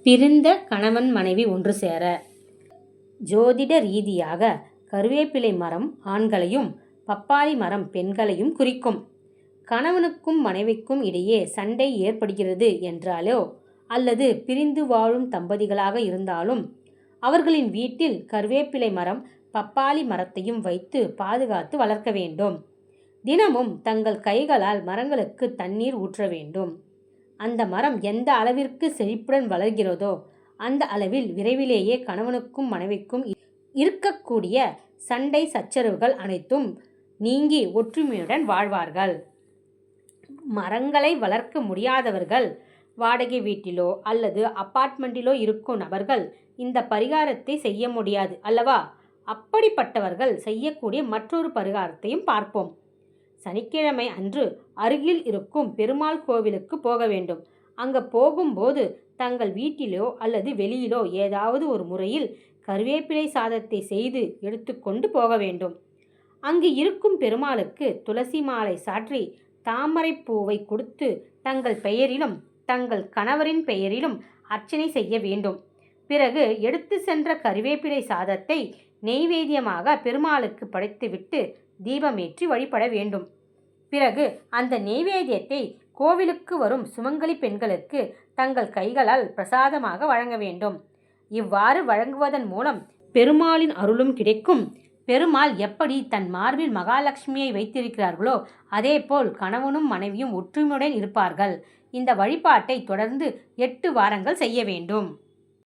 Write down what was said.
பிரிந்த கணவன் மனைவி ஒன்று சேர. ஜோதிட ரீதியாக கருவேப்பிலை மரம் ஆண்களையும் பப்பாளி மரம் பெண்களையும் குறிக்கும். கணவனுக்கும் மனைவிக்கும் இடையே சண்டை ஏற்படுகிறது என்றாலோ அல்லது பிரிந்து வாழும் தம்பதிகளாக இருந்தாலும் அவர்களின் வீட்டில் கருவேப்பிலை மரம் பப்பாளி மரத்தையும் வைத்து பாதுகாத்து வளர்க்க வேண்டும். தினமும் தங்கள் கைகளால் மரங்களுக்கு தண்ணீர் ஊற்ற வேண்டும். அந்த மரம் எந்த அளவிற்கு செழிப்புடன் வளர்கிறதோ அந்த அளவில் விரைவிலேயே கணவனுக்கும் மனைவிக்கும் இருக்கக்கூடிய சண்டை சச்சரவுகள் அனைத்தும் நீங்கி ஒற்றுமையுடன் வாழ்வார்கள். மரங்களை வளர்க்க முடியாதவர்கள், வாடகை வீட்டிலோ அல்லது அபார்ட்மெண்ட்டிலோ இருக்கும் நபர்கள் இந்த பரிகாரத்தை செய்ய முடியாது அல்லவா? அப்படிப்பட்டவர்கள் செய்யக்கூடிய மற்றொரு பரிகாரத்தையும் பார்ப்போம். சனிக்கிழமை அன்று அருகில் இருக்கும் பெருமாள் கோவிலுக்கு போக வேண்டும். அங்கே போகும்போது தங்கள் வீட்டிலோ அல்லது வெளியிலோ ஏதாவது ஒரு முறையில் கருவேப்பிலை சாதத்தை செய்து எடுத்துக்கொண்டு போக வேண்டும். அங்கு இருக்கும் பெருமாளுக்கு துளசி மாலை சாற்றி தாமரை பூவை கொடுத்து தங்கள் பெயரிலும் தங்கள் கணவரின் பெயரிலும் அர்ச்சனை செய்ய வேண்டும். பிறகு எடுத்து சென்ற கருவேப்பிலை சாதத்தை நெய்வேத்தியமாக பெருமாளுக்கு படைத்துவிட்டு தீபமேற்றி வழிபட வேண்டும். பிறகு அந்த நெய்வேத்தியத்தை கோவிலுக்கு வரும் சுமங்கலி பெண்களுக்கு தங்கள் கைகளால் பிரசாதமாக வழங்க வேண்டும். இவ்வாறு வழங்குவதன் மூலம் பெருமாளின் அருளும் கிடைக்கும். பெருமாள் எப்படி தன் மார்பில் மகாலட்சுமியை வைத்திருக்கிறார்களோ அதேபோல் கணவனும் மனைவியும் ஒற்றுமையுடன் இருப்பார்கள். இந்த வழிபாட்டை தொடர்ந்து 8 வாரங்கள் செய்ய வேண்டும்.